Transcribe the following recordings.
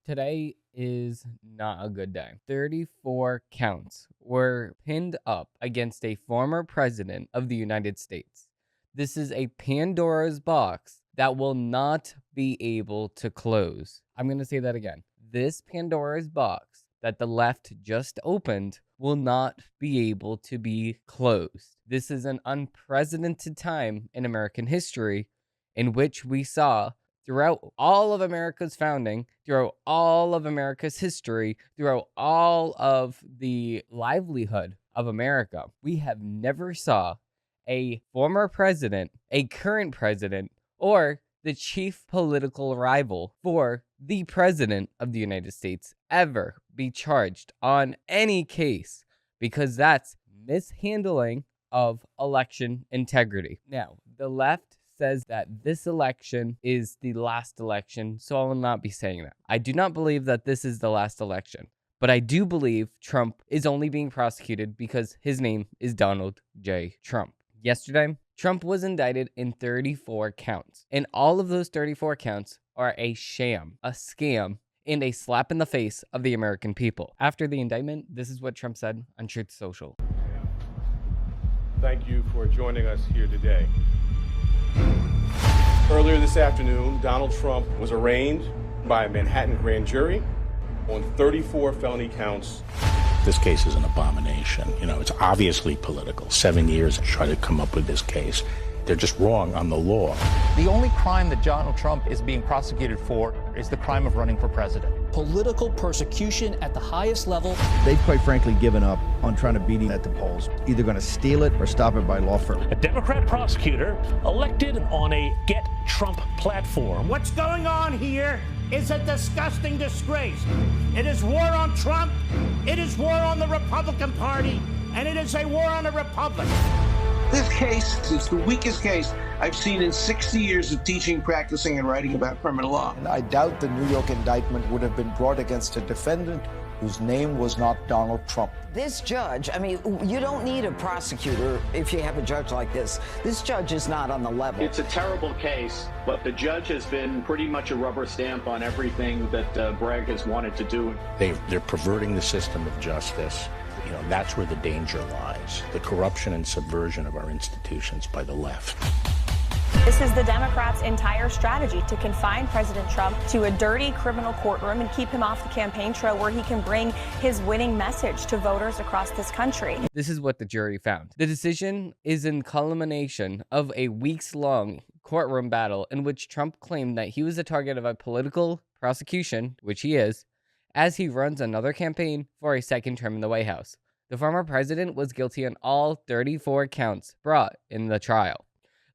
Today is not a good day. 34 counts were pinned up against a former president of the United States. This is a Pandora's box that will not be able to close. I'm going to say that again. This Pandora's box that the left just opened will not be able to be closed. This is an unprecedented time in American history in which we saw throughout all of America's founding, throughout all of America's history, throughout all of the livelihood of America, we have never saw a former president, a current president, or the chief political rival for the president of the United States ever be charged on any case, because that's mishandling of election integrity. Now, the left says that this election is the last election, so I will not be saying that. I do not believe that this is the last election, but I do believe Trump is only being prosecuted because his name is Donald J. Trump. Yesterday, Trump was indicted in 34 counts, and all of those 34 counts are a sham, a scam, and a slap in the face of the American people. After the indictment, this is what Trump said on Truth Social. Thank you for joining us here today. Earlier this afternoon, Donald Trump was arraigned by a Manhattan grand jury on 34 felony counts. This case is an abomination. It's obviously political. 7 years to try to come up with this case. They're just wrong on the law. The only crime that Donald Trump is being prosecuted for is the crime of running for president. Political persecution at the highest level. They've quite frankly given up on trying to beat him at the polls. Either going to steal it or stop it by law firm. A Democrat prosecutor elected on a Get Trump platform. What's going on here is a disgusting disgrace. It is war on Trump, it is war on the Republican Party, and it is a war on the Republic. This case is the weakest case I've seen in 60 years of teaching, practicing, and writing about criminal law. I doubt the New York indictment would have been brought against a defendant whose name was not Donald Trump. This judge, you don't need a prosecutor if you have a judge like this. This judge is not on the level. It's a terrible case, but the judge has been pretty much a rubber stamp on everything that Bragg has wanted to do. They're perverting the system of justice. That's where the danger lies. The corruption and subversion of our institutions by the left. This is the Democrats' entire strategy, to confine President Trump to a dirty criminal courtroom and keep him off the campaign trail where he can bring his winning message to voters across this country. This is what the jury found. The decision is in culmination of a weeks-long courtroom battle in which Trump claimed that he was the target of a political prosecution, which he is, as he runs another campaign for a second term in the White House. The former president was guilty on all 34 counts brought in the trial.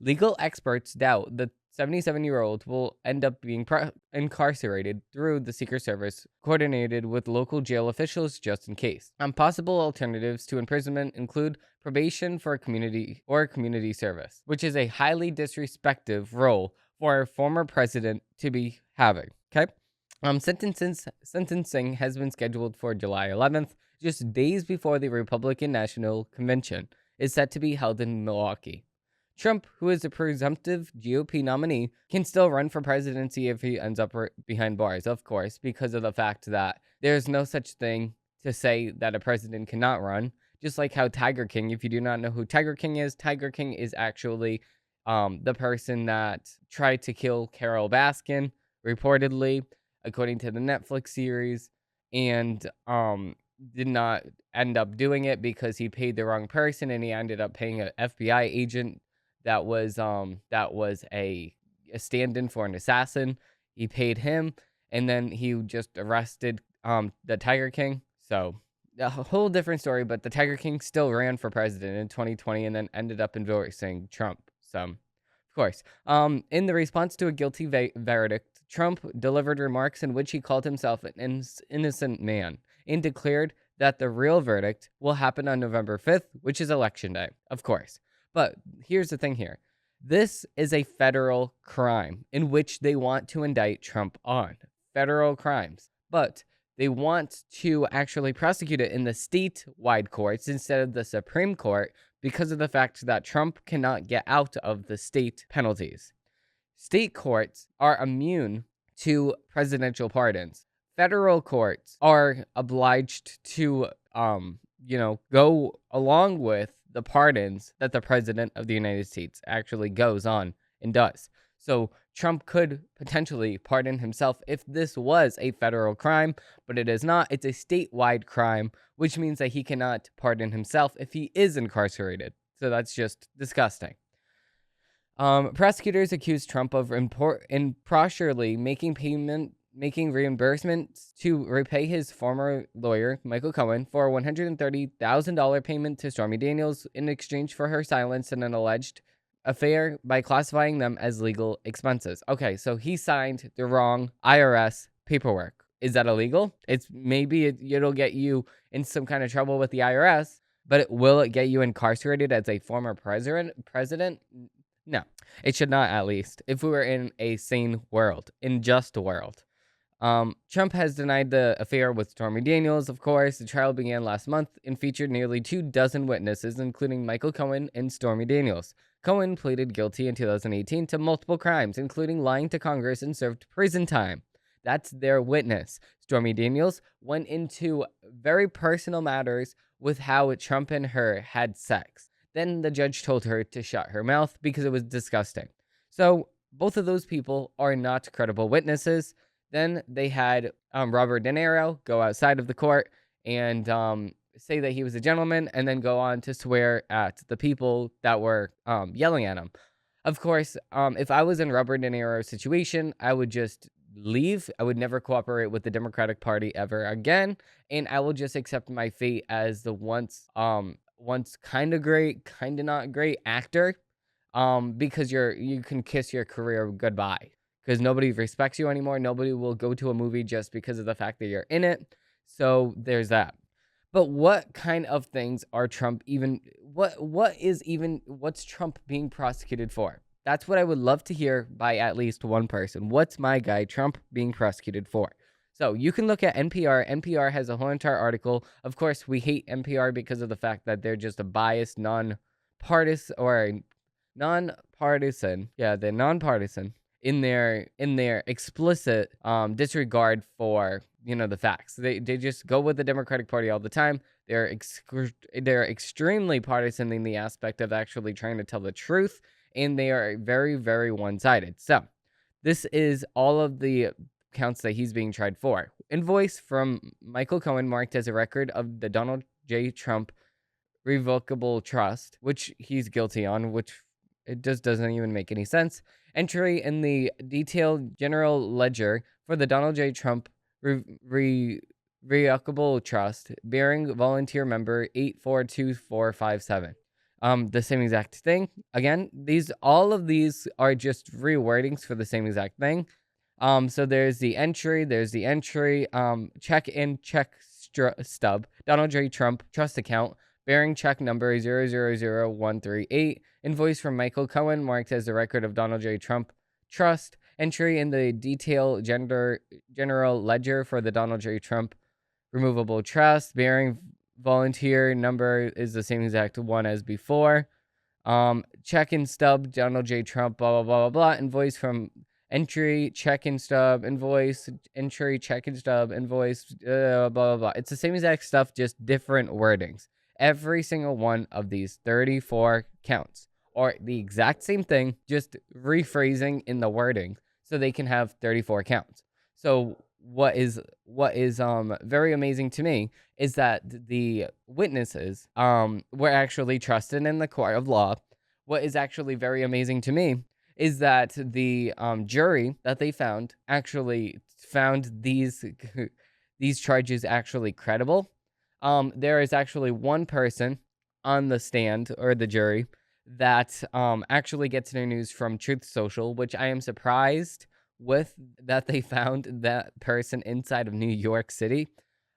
Legal experts doubt the 77-year-old will end up being incarcerated through the Secret Service, coordinated with local jail officials just in case. Possible alternatives to imprisonment include probation for community service, which is a highly disrespectful role for a former president to be having. Okay? Sentencing has been scheduled for July 11th, just days before the Republican National Convention is set to be held in Milwaukee. Trump, who is a presumptive GOP nominee, can still run for presidency if he ends up behind bars, of course, because of the fact that there's no such thing to say that a president cannot run. Just like how Tiger King, if you do not know who Tiger King is actually the person that tried to kill Carol Baskin, reportedly, according to the Netflix series, and did not end up doing it because he paid the wrong person, and he ended up paying an FBI agent that was a stand-in for an assassin. He paid him, and then he just arrested the Tiger King. So a whole different story, but the Tiger King still ran for president in 2020 and then ended up endorsing Trump. So, of course, in the response to a guilty verdict, Trump delivered remarks in which he called himself an innocent man and declared that the real verdict will happen on November 5th, which is Election Day, of course. But here's the thing here. This is a federal crime in which they want to indict Trump on. Federal crimes. But they want to actually prosecute it in the statewide courts instead of the Supreme Court because of the fact that Trump cannot get out of the state penalties. State courts are immune to presidential pardons. federal courts are obliged to, go along with the pardons that the president of the United States actually goes on and does. So Trump could potentially pardon himself if this was a federal crime, but it is not. It's a statewide crime, which means that he cannot pardon himself if he is incarcerated. So that's just disgusting. Prosecutors accused Trump of improperly making reimbursements to repay his former lawyer, Michael Cohen, for a $130,000 payment to Stormy Daniels in exchange for her silence in an alleged affair by classifying them as legal expenses. Okay, so he signed the wrong IRS paperwork. Is that illegal? It'll get you in some kind of trouble with the IRS, but will it get you incarcerated as a former president? No, it should not, at least, if we were in a sane world, in just a world. Trump has denied the affair with Stormy Daniels, of course. The trial began last month and featured nearly 24 witnesses, including Michael Cohen and Stormy Daniels. Cohen pleaded guilty in 2018 to multiple crimes, including lying to Congress, and served prison time. That's their witness. Stormy Daniels went into very personal matters with how Trump and her had sex. Then the judge told her to shut her mouth because it was disgusting. So both of those people are not credible witnesses. Then they had Robert De Niro go outside of the court and say that he was a gentleman, and then go on to swear at the people that were yelling at him. Of course, if I was in Robert De Niro's situation, I would just leave. I would never cooperate with the Democratic Party ever again, and I will just accept my fate as the once kind of great, kind of not great actor, because you can kiss your career goodbye. Because nobody respects you anymore. Nobody will go to a movie just because of the fact that you're in it. So there's that. But what kind of things are Trump even... What's Trump being prosecuted for? That's what I would love to hear by at least one person. What's my guy Trump being prosecuted for? So you can look at NPR. NPR has a whole entire article. Of course, we hate NPR because of the fact that they're just a biased, nonpartisan. Yeah, they're nonpartisan in their explicit disregard for the facts. They just go with the Democratic Party all the time. They're extremely partisan in the aspect of actually trying to tell the truth, and they are very, very one-sided. So this is all of the counts that he's being tried for. Invoice from Michael Cohen marked as a record of the Donald J. Trump revocable trust, which he's guilty on, which it just doesn't even make any sense. Entry in the detailed general ledger for the Donald J. Trump revocable trust, bearing volunteer number 842457. The same exact thing. Again, all of these are just rewordings for the same exact thing. So there's the entry, check in, check stub, Donald J. Trump trust account, bearing check number 000138, invoice from Michael Cohen marked as the record of Donald J. Trump trust, entry in the detailed general ledger for the Donald J. Trump removable trust, bearing volunteer number is the same exact one as before. Check and stub, Donald J. Trump, blah, blah, blah, blah, blah, invoice from entry, check and stub, invoice, entry, check and stub, invoice, blah, blah, blah. It's the same exact stuff, just different wordings. Every single one of these 34 counts are the exact same thing, just rephrasing in the wording so they can have 34 counts. So what is very amazing to me is that the witnesses were actually trusted in the court of law. What is actually very amazing to me is that the jury that they found actually found these charges actually credible. There is actually one person on the stand, or the jury, that actually gets their news from Truth Social, which I am surprised with that they found that person inside of New York City,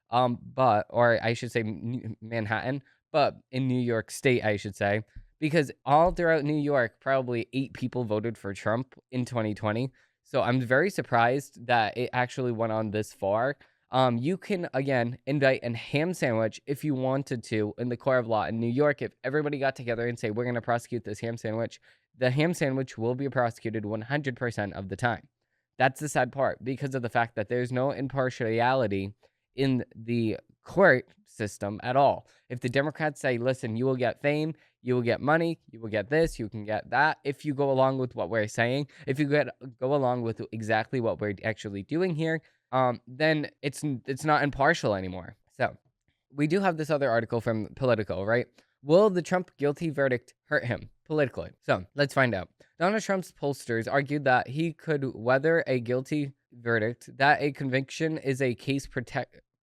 or I should say Manhattan, but in New York State, I should say, because all throughout New York, probably 8 people voted for Trump in 2020. So I'm very surprised that it actually went on this far. You can, again, indict a ham sandwich if you wanted to in the court of law in New York. If everybody got together and say, we're going to prosecute this ham sandwich, the ham sandwich will be prosecuted 100% of the time. That's the sad part, because of the fact that there's no impartiality in the court system at all. If the Democrats say, listen, you will get fame, you will get money, you will get this, you can get that, if you go along with what we're saying, if you go along with exactly what we're actually doing here, then it's not impartial anymore. So we do have this other article from Politico, right? Will the Trump guilty verdict hurt him politically? So let's find out. Donald Trump's pollsters argued that he could weather a guilty verdict, that a conviction is a case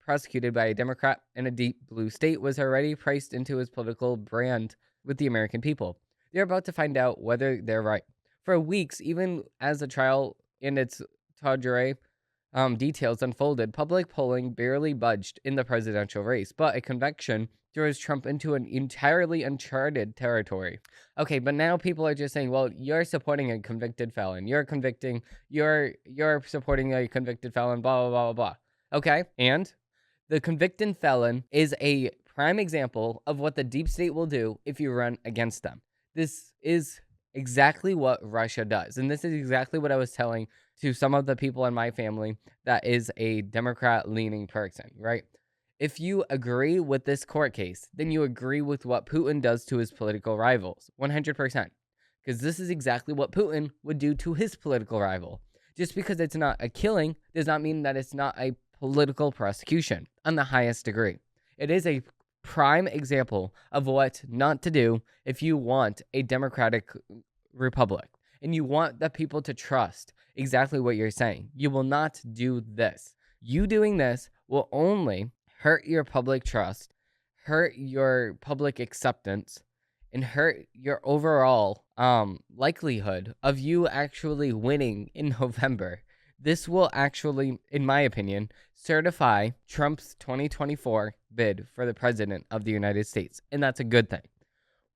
prosecuted by a Democrat in a deep blue state was already priced into his political brand with the American people. They're about to find out whether they're right. For weeks, even as the trial and its tawdry details unfolded, public polling barely budged in the presidential race, but a conviction throws Trump into an entirely uncharted territory. Okay, but now people are just saying, well, you're supporting a convicted felon. You're supporting a convicted felon, blah, blah, blah, blah. Okay, and the convicted felon is a prime example of what the deep state will do if you run against them. This is exactly what Russia does. And this is exactly what I was telling to some of the people in my family that is a Democrat-leaning person, right? If you agree with this court case, then you agree with what Putin does to his political rivals, 100%. Because this is exactly what Putin would do to his political rival. Just because it's not a killing does not mean that it's not a political prosecution on the highest degree. It is a prime example of what not to do if you want a democratic republic and you want the people to trust exactly what you're saying. You will not do this. You doing this will only hurt your public trust, hurt your public acceptance, and hurt your overall likelihood of you actually winning in November. This will actually, in my opinion, certify Trump's 2024 bid for the president of the United States, and that's a good thing.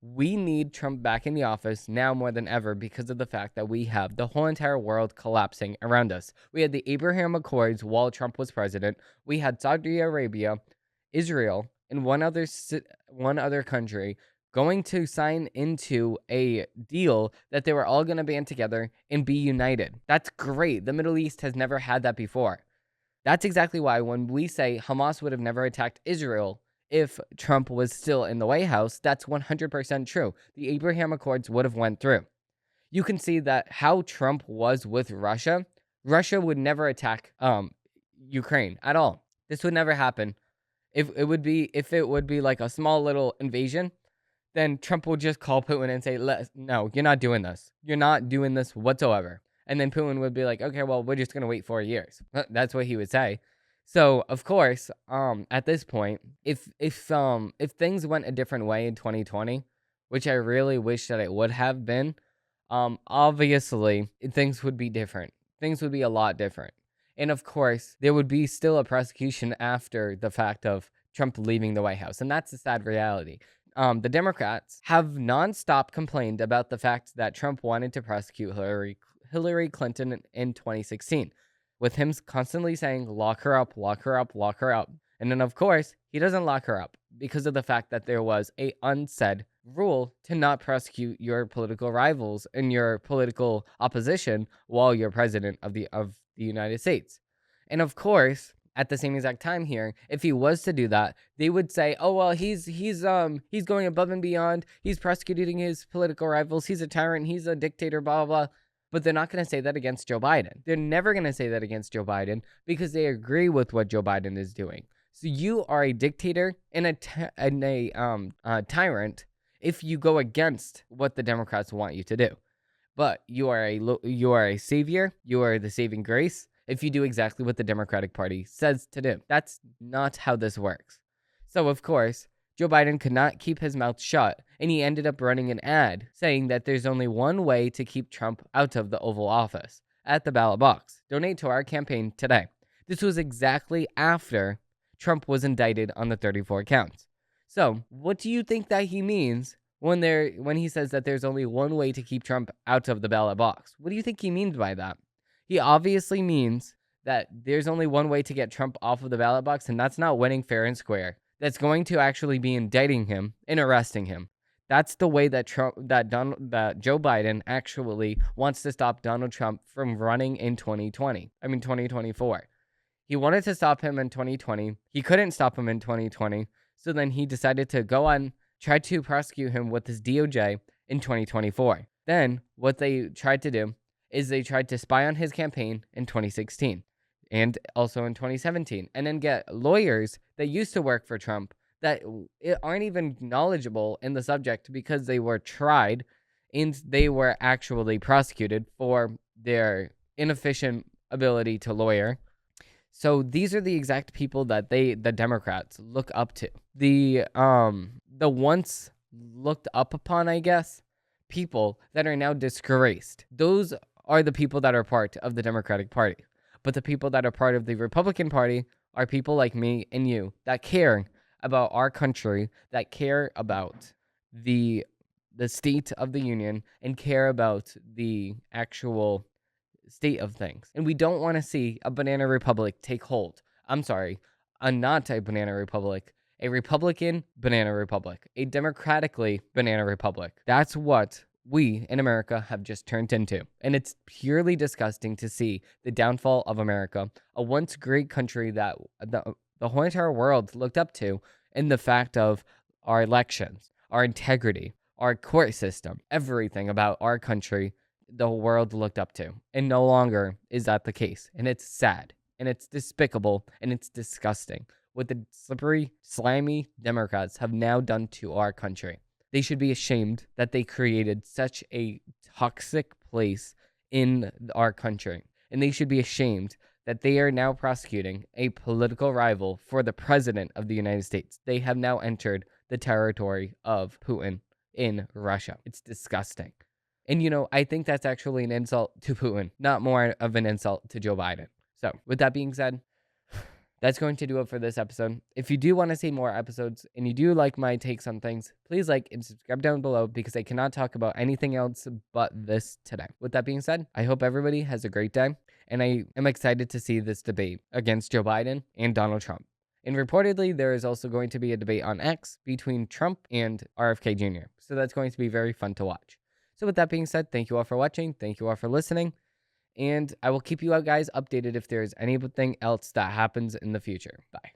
We need Trump back in the office now more than ever because of the fact that we have the whole entire world collapsing around us. We had the Abraham Accords while Trump was president. We had Saudi Arabia, Israel, and one other country going to sign into a deal that they were all going to band together and be united. That's great. The Middle East has never had that before. That's exactly why when we say Hamas would have never attacked Israel if Trump was still in the White House, that's 100% true. The Abraham Accords would have went through. You can see that how Trump was with Russia. Russia would never attack Ukraine at all. This would never happen. If it would be like a small little invasion, then Trump will just call Putin and say, no, you're not doing this. You're not doing this whatsoever. And then Putin would be like, okay, well, we're just going to wait 4 years. That's what he would say. So, of course, at this point, if things went a different way in 2020, which I really wish that it would have been, obviously, things would be different. Things would be a lot different. And, of course, there would be still a prosecution after the fact of Trump leaving the White House. And that's the sad reality. The Democrats have nonstop complained about the fact that Trump wanted to prosecute Hillary Clinton in 2016, with him constantly saying, lock her up, lock her up, lock her up. And then, of course, he doesn't lock her up because of the fact that there was a unsaid rule to not prosecute your political rivals and your political opposition while you're president of the United States. And, of course, at the same exact time here, if he was to do that, they would say, oh, well, he's going above and beyond. He's prosecuting his political rivals. He's a tyrant. He's a dictator, blah, blah, blah. But they're not going to say that against Joe Biden. They're never going to say that against Joe Biden because they agree with what Joe Biden is doing. So you are a dictator and a tyrant if you go against what the Democrats want you to do. But you are a savior. You are the saving grace if you do exactly what the Democratic Party says to do. That's not how this works. So, of course, Joe Biden could not keep his mouth shut, and he ended up running an ad saying that there's only one way to keep Trump out of the Oval Office, at the ballot box. Donate to our campaign today. This was exactly after Trump was indicted on the 34 counts. So, what do you think that he means when he says that there's only one way to keep Trump out of the ballot box? What do you think he means by that? He obviously means that there's only one way to get Trump off of the ballot box, and that's not winning fair and square. That's going to actually be indicting him and arresting him. That's the way that that Joe Biden actually wants to stop Donald Trump from running in 2024. He wanted to stop him in 2020. He couldn't stop him in 2020. So then he decided to go on, try to prosecute him with his DOJ in 2024. Then what they tried to do is they tried to spy on his campaign in 2016 and also in 2017, and then get lawyers that used to work for Trump that aren't even knowledgeable in the subject because they were tried and they were actually prosecuted for their inefficient ability to lawyer. So these are the exact people that the Democrats look up to. The once looked up upon, I guess, people that are now disgraced. Those are the people that are part of the Democratic Party. But the people that are part of the Republican Party are people like me and you that care about our country, that care about the state of the union, and care about the actual state of things. And we don't want to see a banana republic take hold. I'm sorry, not a banana republic, a Republican banana republic, a democratically banana republic. That's what we in America have just turned into. And it's purely disgusting to see the downfall of America, a once great country that the whole entire world looked up to, in the fact of our elections, our integrity, our court system, everything about our country, the world looked up to. And no longer is that the case. And it's sad, and it's despicable, and it's disgusting what the slippery, slimy Democrats have now done to our country. They should be ashamed that they created such a toxic place in our country. And they should be ashamed that they are now prosecuting a political rival for the president of the United States. They have now entered the territory of Putin in Russia. It's disgusting. And, I think that's actually an insult to Putin, not more of an insult to Joe Biden. So, with that being said, that's going to do it for this episode. If you do want to see more episodes and you do like my takes on things, please like and subscribe down below because I cannot talk about anything else but this today. With that being said, I hope everybody has a great day, and I am excited to see this debate against Joe Biden and Donald Trump. And reportedly, there is also going to be a debate on X between Trump and RFK Jr. So that's going to be very fun to watch. So with that being said, thank you all for watching. Thank you all for listening. And I will keep you guys updated if there's anything else that happens in the future. Bye.